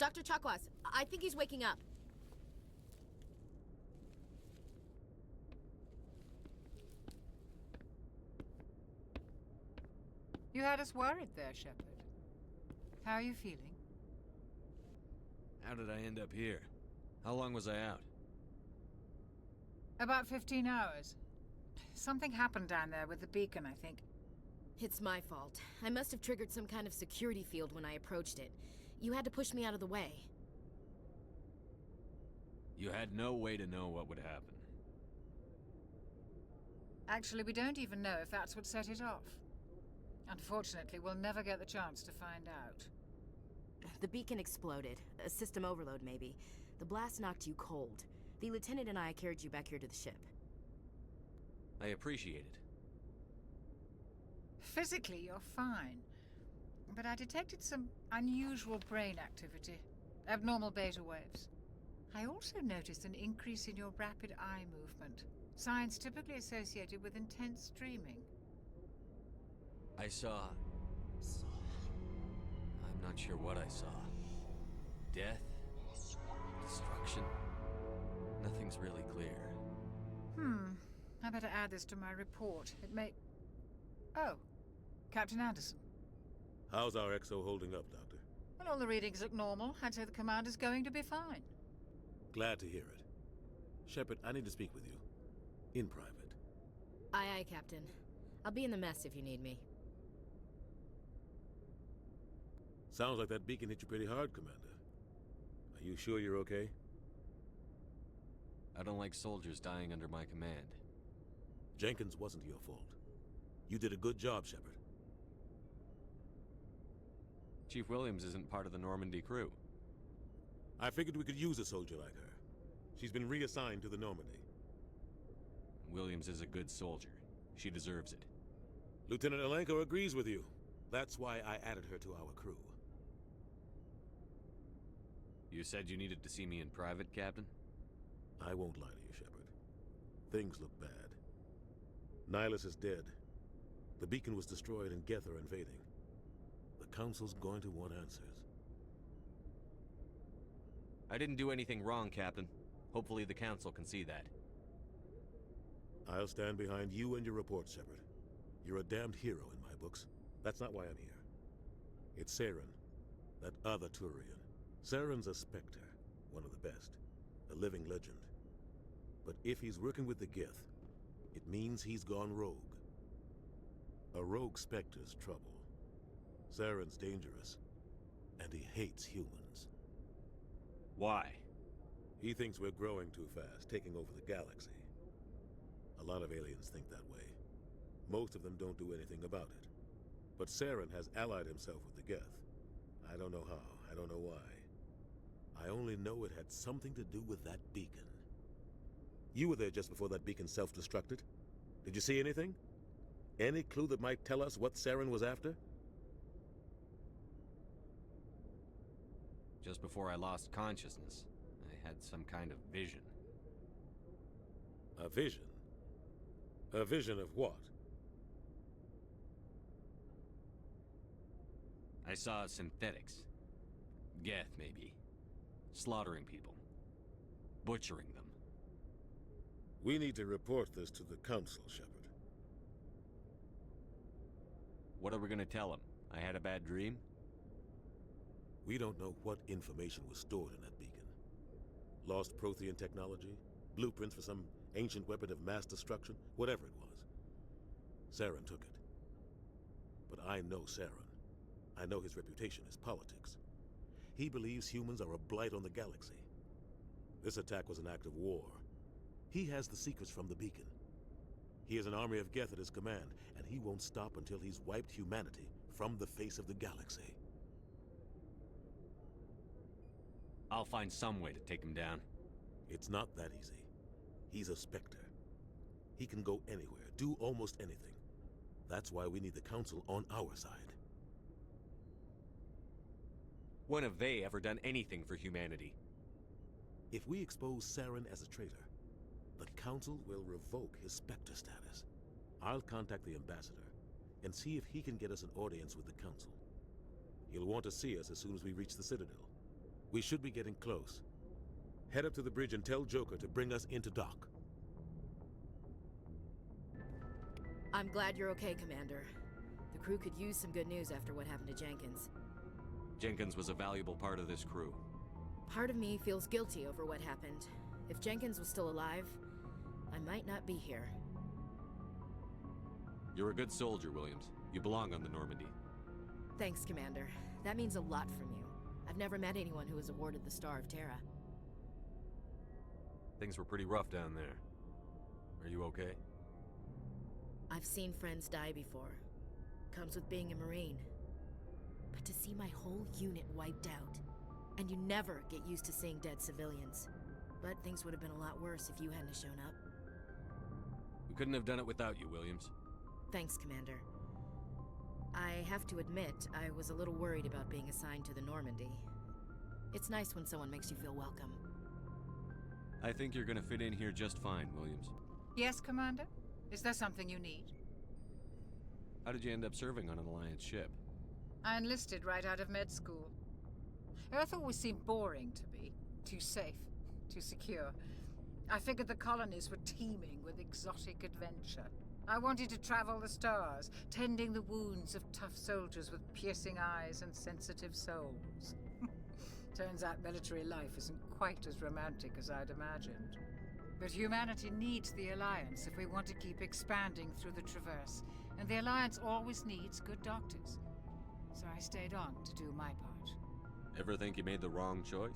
Dr. Chakwas, I think he's waking up. You had us worried there, Shepard. How are you feeling? How did I end up here? How long was I out? About 15 hours. Something happened down there with the beacon, I think. It's my fault. I must have triggered some kind of security field when I approached it. You had to push me out of the way. You had no way to know what would happen. Actually, we don't even know if that's what set it off. Unfortunately, we'll never get the chance to find out. The beacon exploded. A system overload, maybe. The blast knocked you cold. The lieutenant and I carried you back here to the ship. I appreciate it. Physically, you're fine. But I detected some unusual brain activity. Abnormal beta waves. I also noticed an increase in your rapid eye movement. Signs typically associated with intense dreaming. I saw... I'm not sure what I saw. Death? Destruction? Nothing's really clear. I better add this to my report. It may... Oh, Captain Anderson. How's our XO holding up, Doctor? Well, all the readings look normal. I'd say the commander's going to be fine. Glad to hear it. Shepard, I need to speak with you. In private. Aye, aye, Captain. I'll be in the mess if you need me. Sounds like that beacon hit you pretty hard, Commander. Are you sure you're okay? I don't like soldiers dying under my command. Jenkins wasn't your fault. You did a good job, Shepard. Chief Williams isn't part of the Normandy crew. I figured we could use a soldier like her. She's been reassigned to the Normandy. Williams is a good soldier. She deserves it. Lieutenant Alenko agrees with you. That's why I added her to our crew. You said you needed to see me in private, Captain? I won't lie to you, Shepard. Things look bad. Nihilus is dead. The beacon was destroyed and Geth are invading. The Council's going to want answers. I didn't do anything wrong, Captain. Hopefully the Council can see that. I'll stand behind you and your report, Shepard. You're a damned hero in my books. That's not why I'm here. It's Saren, that other Turian. Saren's a Spectre, one of the best, a living legend. But if he's working with the Geth, it means he's gone rogue. A rogue Spectre's trouble. Saren's dangerous, and he hates humans. Why? He thinks we're growing too fast, taking over the galaxy. A lot of aliens think that way. Most of them don't do anything about it. But Saren has allied himself with the Geth. I don't know how, I don't know why. I only know it had something to do with that beacon. You were there just before that beacon self-destructed. Did you see anything? Any clue that might tell us what Saren was after? Just before I lost consciousness, I had some kind of vision. A vision? A vision of what? I saw synthetics. Geth, maybe. Slaughtering people. Butchering them. We need to report this to the Council, Shepard. What are we gonna tell them? I had a bad dream? We don't know what information was stored in that beacon. Lost Prothean technology? Blueprints for some ancient weapon of mass destruction? Whatever it was. Saren took it. But I know Saren. I know his reputation is politics. He believes humans are a blight on the galaxy. This attack was an act of war. He has the secrets from the beacon. He has an army of Geth at his command, and he won't stop until he's wiped humanity from the face of the galaxy. I'll find some way to take him down. It's not that easy. He's a Spectre. He can go anywhere, do almost anything. That's why we need the Council on our side. When have they ever done anything for humanity? If we expose Saren as a traitor, the Council will revoke his Spectre status. I'll contact the Ambassador and see if he can get us an audience with the Council. He'll want to see us as soon as we reach the Citadel. We should be getting close. Head up to the bridge and tell Joker to bring us into dock. I'm glad you're okay, Commander. The crew could use some good news after what happened to Jenkins. Jenkins was a valuable part of this crew. Part of me feels guilty over what happened. If Jenkins was still alive, I might not be here. You're a good soldier, Williams. You belong on the Normandy. Thanks, Commander. That means a lot from you. I've never met anyone who was awarded the Star of Terra. Things were pretty rough down there. Are you okay? I've seen friends die before. Comes with being a Marine. But to see my whole unit wiped out, and you never get used to seeing dead civilians. But things would have been a lot worse if you hadn't shown up. We couldn't have done it without you, Williams. Thanks, Commander. I have to admit, I was a little worried about being assigned to the Normandy. It's nice when someone makes you feel welcome. I think you're gonna fit in here just fine, Williams. Yes, Commander? Is there something you need? How did you end up serving on an Alliance ship? I enlisted right out of med school. Earth always seemed boring to me. Too safe, too secure. I figured the colonies were teeming with exotic adventure. I wanted to travel the stars, tending the wounds of tough soldiers with piercing eyes and sensitive souls. Turns out military life isn't quite as romantic as I'd imagined. But humanity needs the Alliance if we want to keep expanding through the Traverse, and the Alliance always needs good doctors. So I stayed on to do my part. Ever think you made the wrong choice?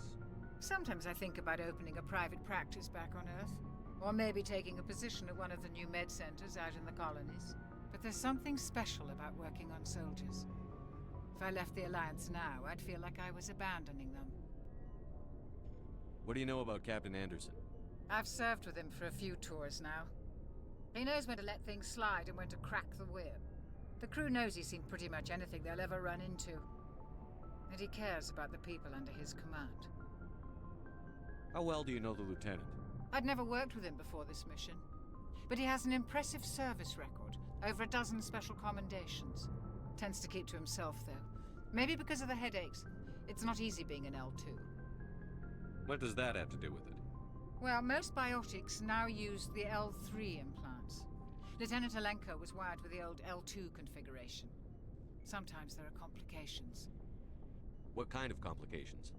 Sometimes I think about opening a private practice back on Earth, or maybe taking a position at one of the new med centers out in the colonies. But there's something special about working on soldiers. If I left the Alliance now, I'd feel like I was abandoning them. What do you know about Captain Anderson? I've served with him for a few tours now. He knows when to let things slide and when to crack the whip. The crew knows he's seen pretty much anything they'll ever run into. And he cares about the people under his command. How well do you know the lieutenant? I'd never worked with him before this mission. But he has an impressive service record, over a dozen special commendations. Tends to keep to himself, though. Maybe because of the headaches. It's not easy being an L2. What does that have to do with it? Well, most biotics now use the L3 implants. Lieutenant Alenko was wired with the old L2 configuration. Sometimes there are complications. What kind of complications?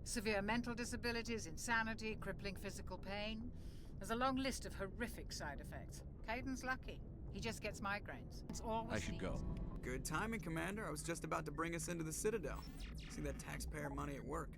Severe mental disabilities, insanity, crippling physical pain. There's a long list of horrific side effects. Caden's lucky. He just gets migraines. It's always I should go. Good timing, Commander. I was just about to bring us into the Citadel. See that taxpayer money at work.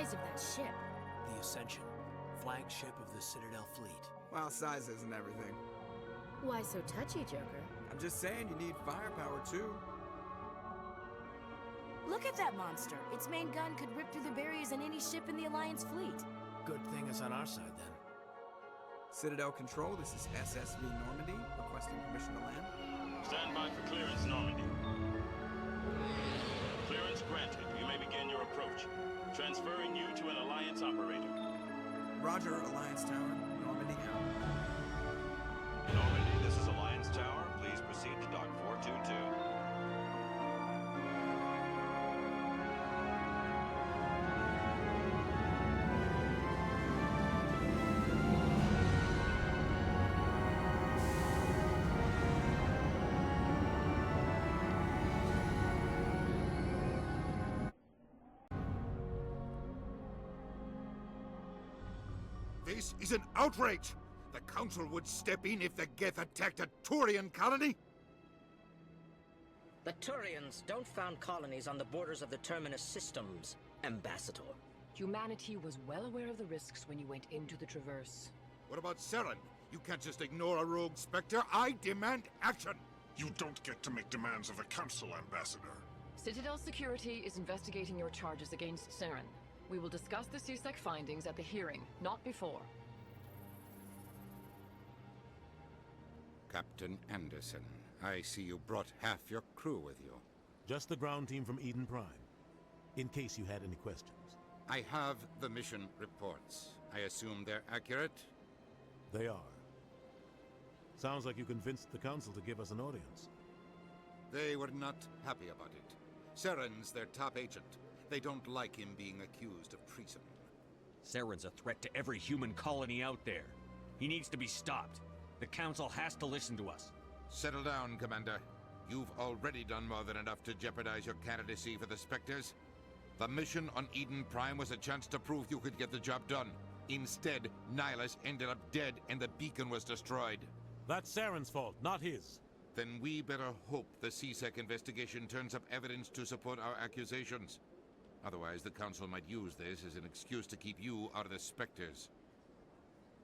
Of that ship. The Ascension, flagship of the Citadel fleet. Well, size isn't everything. Why so touchy, Joker? I'm just saying you need firepower, too. Look at that monster. Its main gun could rip through the barriers in any ship in the Alliance fleet. Good thing it's on our side, then. Citadel Control, this is SSV Normandy, requesting permission to land. Stand by for clearance, Normandy. Clearance granted. You may begin your approach. Transferring you to an Alliance operator. Roger, Alliance Tower, Normandy out. Normandy, this is Alliance Tower. Please proceed to Dock 422. This is an outrage! The Council would step in if the Geth attacked a Turian colony? The Turians don't found colonies on the borders of the Terminus systems, Ambassador. Humanity was well aware of the risks when you went into the Traverse. What about Seren? You can't just ignore a rogue Spectre. I demand action! You don't get to make demands of the Council, Ambassador. Citadel Security is investigating your charges against Saren. We will discuss the CSEC findings at the hearing, not before. Captain Anderson, I see you brought half your crew with you. Just the ground team from Eden Prime, in case you had any questions. I have the mission reports. I assume they're accurate? They are. Sounds like you convinced the Council to give us an audience. They were not happy about it. Saren's their top agent. They don't like him being accused of treason. Saren's a threat to every human colony out there. He needs to be stopped. The Council has to listen to us. Settle down, Commander. You've already done more than enough to jeopardize your candidacy for the Spectres. The mission on Eden Prime was a chance to prove you could get the job done. Instead, Nihilus ended up dead and the beacon was destroyed. That's Saren's fault, not his. Then we better hope the CSEC investigation turns up evidence to support our accusations. Otherwise, the Council might use this as an excuse to keep you out of the Spectres.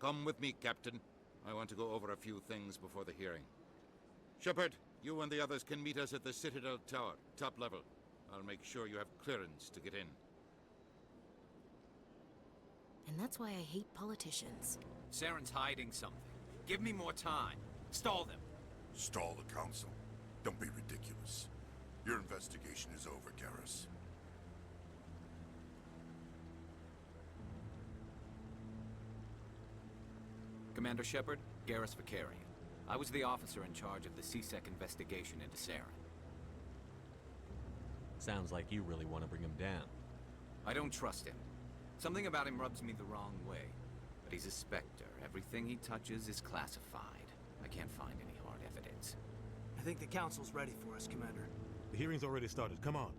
Come with me, Captain. I want to go over a few things before the hearing. Shepard, you and the others can meet us at the Citadel Tower, top level. I'll make sure you have clearance to get in. And that's why I hate politicians. Saren's hiding something. Give me more time. Stall them. Stall the Council. Don't be ridiculous. Your investigation is over, Garrus. Commander Shepard, Garrus Vicarian. I was the officer in charge of the CSEC investigation into Saren. Sounds like you really want to bring him down. I don't trust him. Something about him rubs me the wrong way. But he's a Spectre. Everything he touches is classified. I can't find any hard evidence. I think the Council's ready for us, Commander. The hearing's already started. Come on.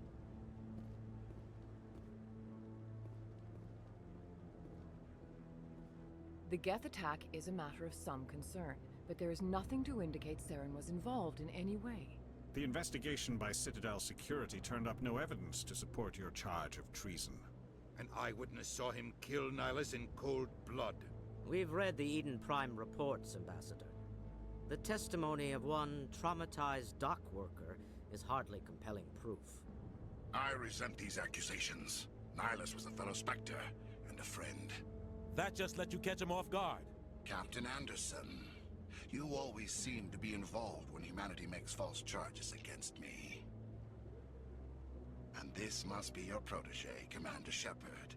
The Geth attack is a matter of some concern, but there is nothing to indicate Saren was involved in any way. The investigation by Citadel Security turned up no evidence to support your charge of treason. An eyewitness saw him kill Nihilus in cold blood. We've read the Eden Prime reports, Ambassador. The testimony of one traumatized dock worker is hardly compelling proof. I resent these accusations. Nihilus was a fellow Spectre and a friend. That just let you catch him off guard. Captain Anderson, you always seem to be involved when humanity makes false charges against me. And this must be your protege, Commander Shepard.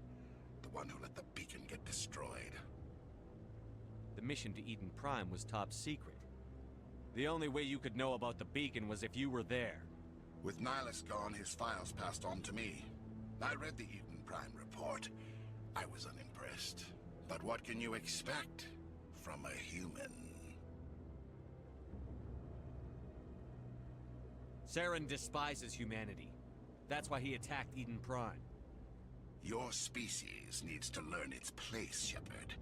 The one who let the beacon get destroyed. The mission to Eden Prime was top secret. The only way you could know about the beacon was if you were there. With Nihilus gone, his files passed on to me. I read the Eden Prime report. I was unimpressed. But what can you expect from a human? Saren despises humanity. That's why he attacked Eden Prime. Your species needs to learn its place, Shepard.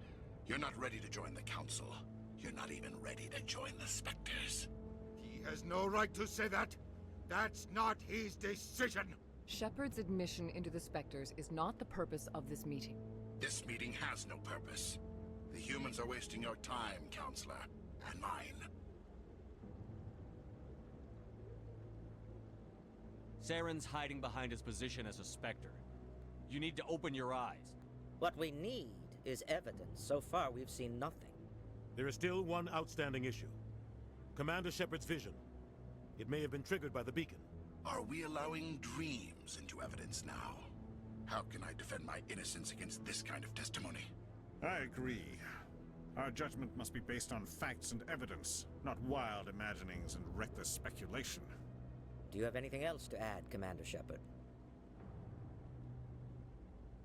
You're not ready to join the Council. You're not even ready to join the Spectres. He has no right to say that. That's not his decision. Shepard's admission into the Spectres is not the purpose of this meeting. This meeting has no purpose. The humans are wasting your time, Counselor, and mine. Saren's hiding behind his position as a Spectre. You need to open your eyes. What we need is evidence. So far, we've seen nothing. There is still one outstanding issue. Commander Shepard's vision. It may have been triggered by the beacon. Are we allowing dreams into evidence now? How can I defend my innocence against this kind of testimony? I agree. Our judgment must be based on facts and evidence, not wild imaginings and reckless speculation. Do you have anything else to add, Commander Shepard?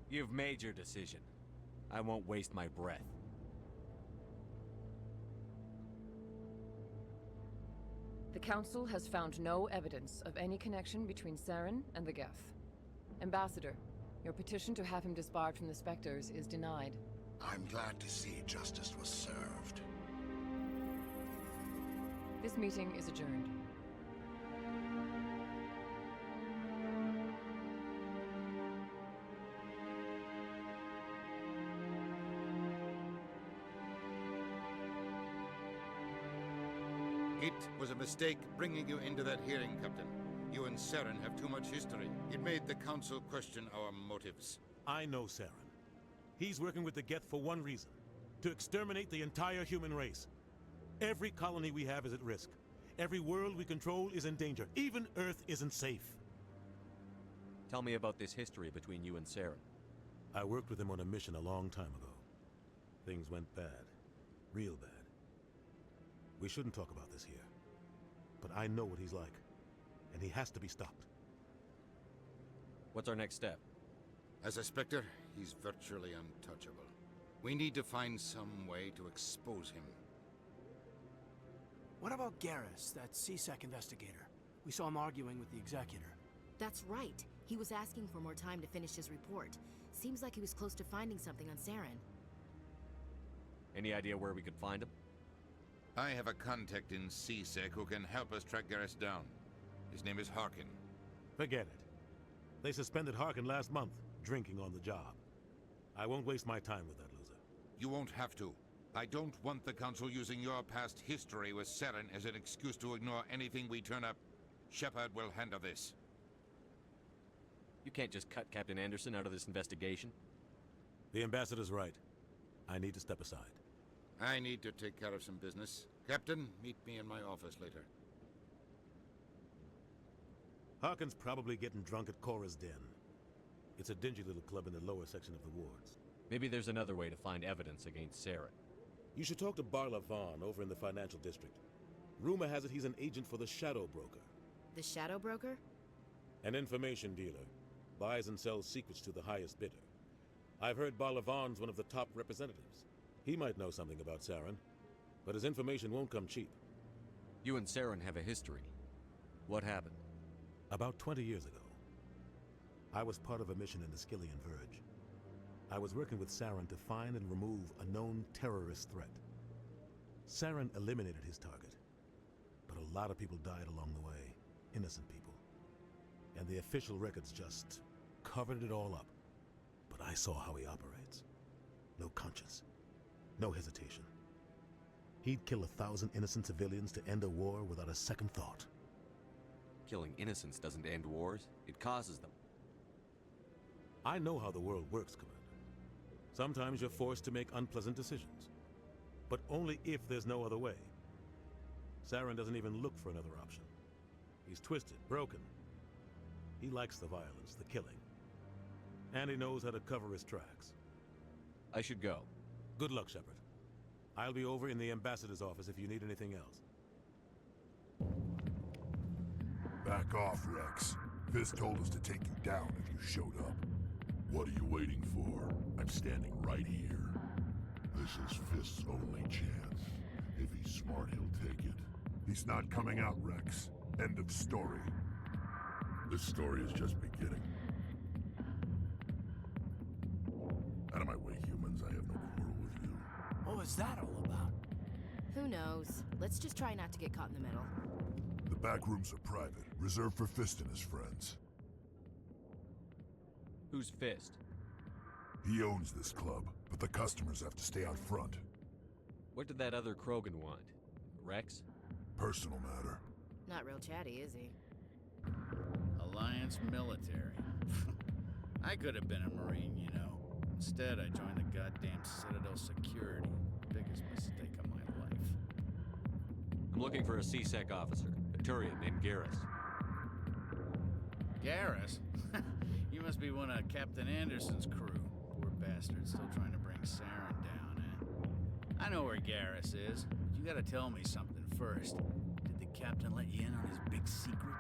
You've made your decision. I won't waste my breath. The Council has found no evidence of any connection between Saren and the Geth. Ambassador, your petition to have him disbarred from the Spectres is denied. I'm glad to see justice was served. This meeting is adjourned. It was a mistake bringing you into that hearing, Captain. You and Saren have too much history. It made the Council question our motives. I know Saren. He's working with the Geth for one reason. To exterminate the entire human race. Every colony we have is at risk. Every world we control is in danger. Even Earth isn't safe. Tell me about this history between you and Saren. I worked with him on a mission a long time ago. Things went bad. Real bad. We shouldn't talk about this here. But I know what he's like. And he has to be stopped. What's our next step? As a Spectre, he's virtually untouchable. We need to find some way to expose him. What about Garrus, that CSEC investigator? We saw him arguing with the Executor. That's right. He was asking for more time to finish his report. Seems like he was close to finding something on Saren. Any idea where we could find him? I have a contact in CSEC who can help us track Garrus down. His name is Harkin. Forget it. They suspended Harkin last month, drinking on the job. I won't waste my time with that loser. You won't have to. I don't want the Council using your past history with Saren as an excuse to ignore anything we turn up. Shepard will handle this. You can't just cut Captain Anderson out of this investigation. The Ambassador's right. I need to step aside. I need to take care of some business. Captain, meet me in my office later. Harkin's probably getting drunk at Cora's Den. It's a dingy little club in the lower section of the wards. Maybe there's another way to find evidence against Saren. You should talk to Barla Vaughn over in the financial district. Rumor has it he's an agent for the Shadow Broker. The Shadow Broker? An information dealer. Buys and sells secrets to the highest bidder. I've heard Barla Vaughn's one of the top representatives. He might know something about Saren, but his information won't come cheap. You and Saren have a history. What happened? About 20 years ago, I was part of a mission in the Skillian Verge. I was working with Saren to find and remove a known terrorist threat. Saren eliminated his target, but a lot of people died along the way, innocent people. And the official records just covered it all up. But I saw how he operates. No conscience, no hesitation. He'd kill 1,000 innocent civilians to end a war without a second thought. Killing innocents doesn't end wars, it causes them. I know how the world works, Commander. Sometimes you're forced to make unpleasant decisions. But only if there's no other way. Saren doesn't even look for another option. He's twisted, broken. He likes the violence, the killing. And he knows how to cover his tracks. I should go. Good luck, Shepard. I'll be over in the Ambassador's office if you need anything else. Back off, Rex. Fist told us to take you down if you showed up. What are you waiting for? I'm standing right here. This is Fist's only chance. If he's smart, he'll take it. He's not coming out, Rex. End of story. This story is just beginning. Out of my way, humans. I have no quarrel with you. What was that all about? Who knows? Let's just try not to get caught in the middle. The back rooms are private, reserved for Fist and his friends. Who's Fist? He owns this club, but the customers have to stay out front. What did that other Krogan want? Rex? Personal matter. Not real chatty, is he? Alliance military. I could have been a Marine, you know. Instead, I joined the goddamn Citadel security. Biggest mistake of my life. I'm looking for a CSEC officer, a Turian named Garrus. Garrus? You must be one of Captain Anderson's crew. Poor bastard, still trying to bring Saren down, eh? I know where Garrus is, but you gotta tell me something first. Did the captain let you in on his big secret?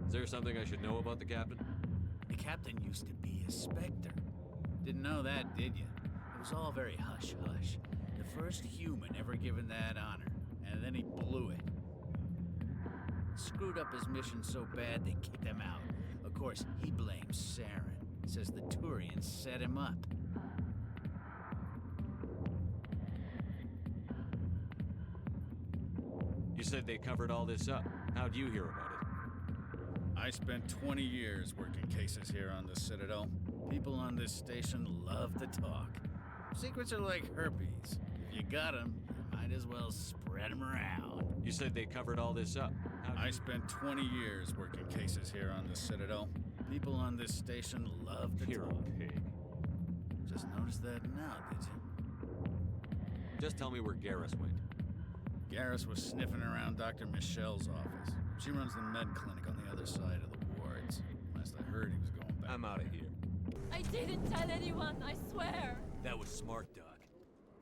Is there something I should know about the captain? The captain used to be a Spectre. Didn't know that, did you? It was all very hush-hush. The first human ever given that honor, and then he blew it. Screwed up his mission so bad they kicked him out. Of course, he blames Saren. Says the Turians set him up. You said they covered all this up. How'd you hear about it? I spent 20 years working cases here on the Citadel. People on this station love to talk. Secrets are like herpes. If you got them, you might Might as well spread them around. You said they covered all this up. I spent 20 years working cases here on the Citadel. People on this station love to You're talk. a pig. Just noticed that now, did you? Just tell me where Garrus went. Garrus was sniffing around Dr. Michelle's office. She runs the med clinic on the other side of the wards. Last I heard, he was going back. I'm out of here. I didn't tell anyone, I swear. That was smart, Doc.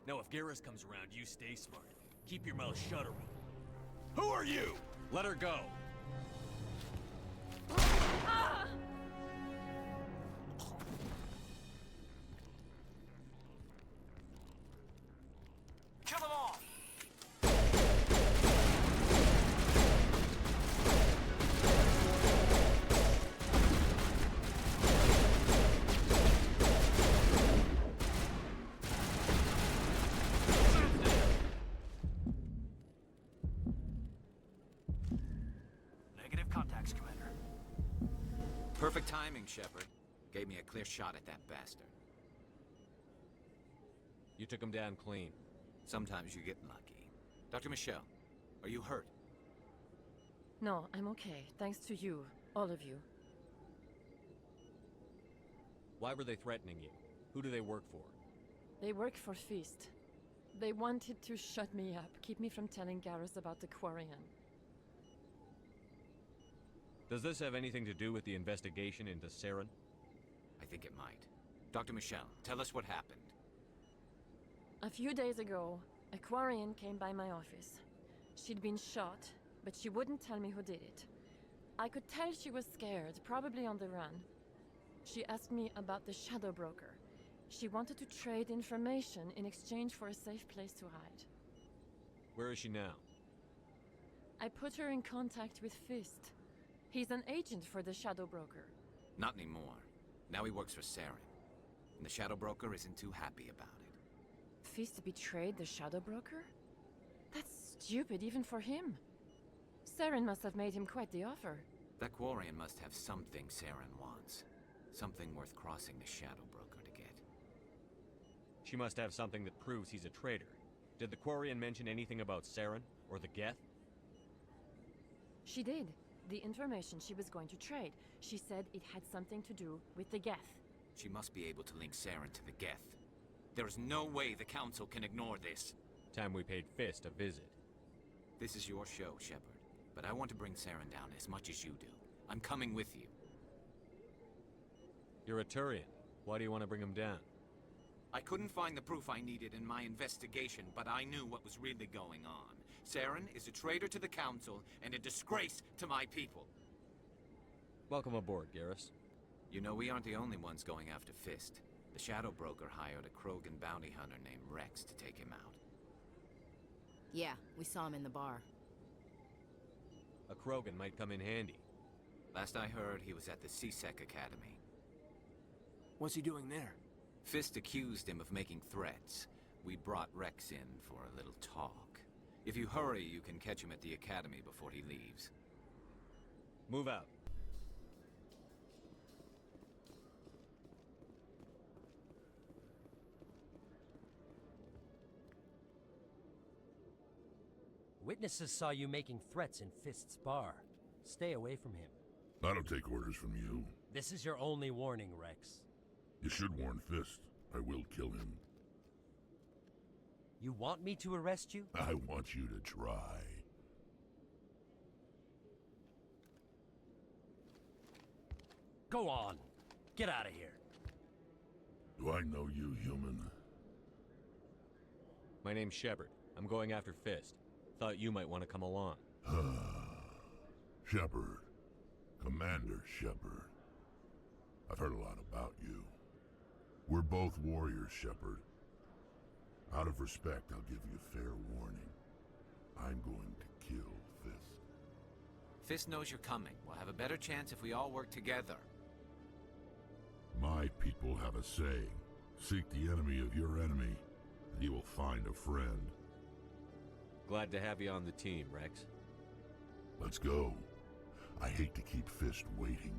Now if Garrus comes around, you stay smart. Keep your mouth shut around. Who are you? Let her go. Ah! Kill them all! Negative contacts, Commander. Perfect timing, Shepard. Gave me a clear shot at that bastard. You took him down clean. Sometimes you get lucky. Dr. Michelle, are you hurt? No, I'm okay. Thanks to you. All of you. Why were they threatening you? Who do they work for? They work for Feast. They wanted to shut me up, keep me from telling Garrus about the Quarian. Does this have anything to do with the investigation into Saren? I think it might. Dr. Michelle, tell us what happened. A few days ago, a Quarian came by my office. She'd been shot, but she wouldn't tell me who did it. I could tell she was scared, probably on the run. She asked me about the Shadow Broker. She wanted to trade information in exchange for a safe place to hide. Where is she now? I put her in contact with Fist. He's an agent for the Shadow Broker. Not anymore. Now he works for Saren. And the Shadow Broker isn't too happy about it. Fist betrayed the Shadow Broker? That's stupid even for him. Saren must have made him quite the offer. That Quarian must have something Saren wants. Something worth crossing the Shadow Broker to get. She must have something that proves he's a traitor. Did the Quarian mention anything about Saren or the Geth? She did. The information she was going to trade. She said it had something to do with the Geth. She must be able to link Saren to the Geth. There is no way the Council can ignore this. Time we paid Fist a visit. This is your show, Shepard. But I want to bring Saren down as much as you do. I'm coming with you. You're a Turian. Why do you want to bring him down? I couldn't find the proof I needed in my investigation, but I knew what was really going on. Saren is a traitor to the Council and a disgrace to my people. Welcome aboard, Garrus. You know, we aren't the only ones going after Fist. The Shadow Broker hired a Krogan bounty hunter named Rex to take him out. Yeah, we saw him in the bar. A Krogan might come in handy. Last I heard, he was at the C-Sec Academy. What's he doing there? Fist accused him of making threats. We brought Rex in for a little talk. If you hurry, you can catch him at the Academy before he leaves. Move out. Witnesses saw you making threats in Fist's bar. Stay away from him. I don't take orders from you. This is your only warning, Rex. You should warn Fist. I will kill him. You want me to arrest you? I want you to try. Go on. Get out of here. Do I know you, human? My name's Shepard. I'm going after Fist. Thought you might want to come along. Shepard. Commander Shepard. I've heard a lot about you. We're both warriors, Shepard. Out of respect, I'll give you fair warning. I'm going to kill Fist. Fist knows you're coming. We'll have a better chance if we all work together. My people have a saying. Seek the enemy of your enemy, and you will find a friend. Glad to have you on the team, Rex. Let's go. I hate to keep Fist waiting.